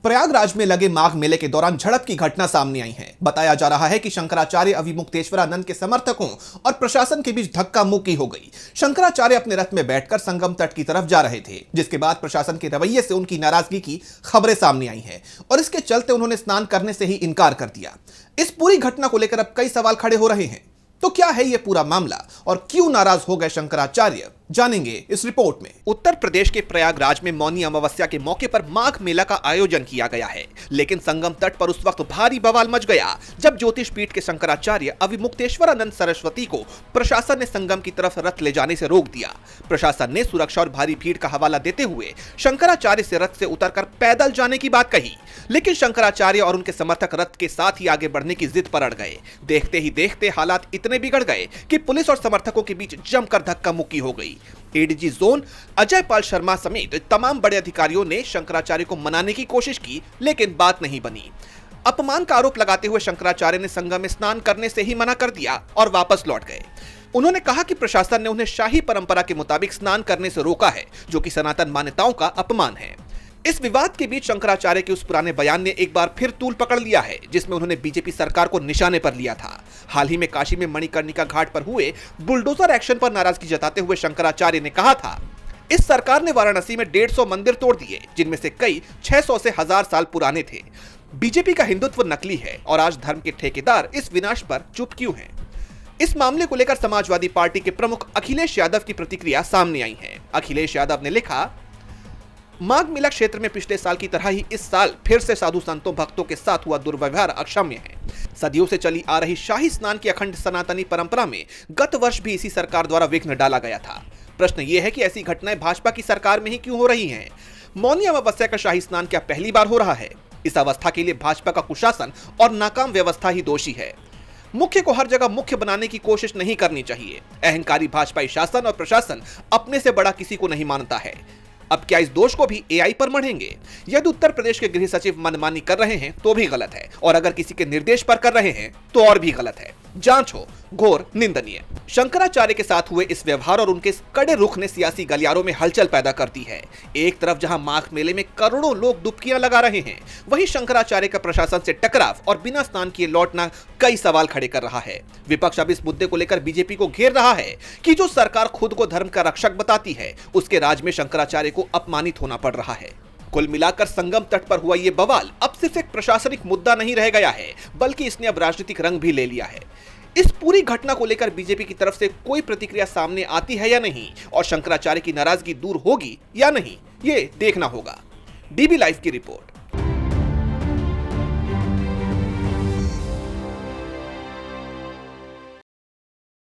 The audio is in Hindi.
प्रयागराज में लगे माघ मेले के दौरान झड़प की घटना सामने आई है। बताया जा रहा है कि शंकराचार्य अविमुक्तेश्वरानंद के समर्थकों और प्रशासन के बीच धक्का मुक्की हो गई। शंकराचार्य अपने रथ में बैठकर संगम तट की तरफ जा रहे थे, जिसके बाद प्रशासन के रवैये से उनकी नाराजगी की खबरें सामने आई हैं और इसके चलते उन्होंने स्नान करने से ही इनकार कर दिया। इस पूरी घटना को लेकर अब कई सवाल खड़े हो रहे हैं। तो क्या है यह पूरा मामला और क्यों नाराज हो गए शंकराचार्य, जानेंगे इस रिपोर्ट में। उत्तर प्रदेश के प्रयागराज में मौनी अमावस्या के मौके पर माघ मेला का आयोजन किया गया है, लेकिन संगम तट पर उस वक्त भारी बवाल मच गया जब ज्योतिष पीठ के शंकराचार्य अविमुक्तेश्वरानंद सरस्वती को प्रशासन ने संगम की तरफ रथ ले जाने से रोक दिया। प्रशासन ने सुरक्षा और भारी भीड़ का हवाला देते हुए शंकराचार्य से रथ से उतरकर पैदल जाने की बात कही, लेकिन शंकराचार्य और उनके समर्थक रथ के साथ ही आगे बढ़ने की जिद पर अड़ गए। देखते ही देखते हालात इतने बिगड़ गए कि पुलिस और समर्थकों के बीच जमकर धक्का मुक्की हो गई। एडीजी जोन अजय पाल शर्मा समेत तमाम बड़े अधिकारियों ने शंकराचार्य को मनाने की कोशिश की, लेकिन बात नहीं बनी। अपमान का आरोप लगाते हुए शंकराचार्य ने संगम में स्नान करने से ही मना कर दिया और वापस लौट गए। उन्होंने कहा कि प्रशासन ने उन्हें शाही परंपरा के मुताबिक स्नान करने से रोका है, जो कि सनातन मान्यताओं का अपमान है। इस विवाद के बीच शंकराचार्य के उस पुराने बयान ने एक बार फिर तूल पकड़ लिया है, जिसमें उन्होंने बीजेपी सरकार को निशाने पर लिया था। हाल ही में काशी में मणिकर्णिका घाट पर हुए बुलडोजर एक्शन पर नाराजगी जताते हुए शंकराचार्य ने कहा था, इस सरकार ने वाराणसी में 150 मंदिर तोड़ दिए, जिनमें से कई 600 से 1000 साल पुराने थे। बीजेपी का हिंदुत्व नकली है और आज धर्म के ठेकेदार इस विनाश पर चुप क्यों हैं? इस मामले को लेकर समाजवादी पार्टी के प्रमुख अखिलेश यादव की प्रतिक्रिया सामने आई है। अखिलेश यादव ने लिखा, माघ मेला क्षेत्र में पिछले साल की तरह ही इस साल फिर से साधु संतों भक्तों के साथ हुआ दुर्व्यवहार अक्षम्य है। सदियों से चली आ रही शाही स्नान की अखंड सनातनी परंपरा में गत वर्ष भी इसी सरकार द्वारा विघ्न डाला गया था। प्रश्न ये है कि ऐसी घटनाएं भाजपा की सरकार में ही क्यों हो रही हैं? मौनी अमावस्या का शाही स्नान क्या पहली बार हो रहा है? इस अवस्था के लिए भाजपा का कुशासन और नाकाम व्यवस्था ही दोषी है। मुख्य को हर जगह मुख्य बनाने की कोशिश नहीं करनी चाहिए। अहंकारी भाजपाई शासन और प्रशासन अपने से बड़ा किसी को नहीं मानता है। अब क्या इस दोष को भी एआई पर मढ़ेंगे? यदि उत्तर प्रदेश के गृह सचिव मनमानी कर रहे हैं तो भी गलत है, और अगर किसी के निर्देश पर कर रहे हैं तो और भी गलत है। जांच हो, घोर निंदनीय। शंकराचार्य के साथ हुए इस व्यवहार और उनके इस कड़े रुख ने सियासी गलियारों में हलचल पैदा कर दी है। एक तरफ जहां माघ मेले में करोड़ों लोग डुबकियां लगा रहे हैं, वहीं शंकराचार्य का प्रशासन से टकराव और बिना स्नान किए लौटना कई सवाल खड़े कर रहा है। विपक्ष अब इस मुद्दे को लेकर बीजेपी को घेर रहा है कि जो सरकार खुद को धर्म का रक्षक बताती है, उसके राज में शंकराचार्य को अपमानित होना पड़ रहा है। कुल मिलाकर संगम तट पर हुआ ये बवाल अब सिर्फ एक प्रशासनिक मुद्दा नहीं रह गया है, बल्कि इसने अब राजनीतिक रंग भी ले लिया है। इस पूरी घटना को लेकर बीजेपी की तरफ से कोई प्रतिक्रिया सामने आती है या नहीं, और शंकराचार्य की नाराजगी दूर होगी या नहीं, ये देखना होगा। डीबी लाइव की रिपोर्ट।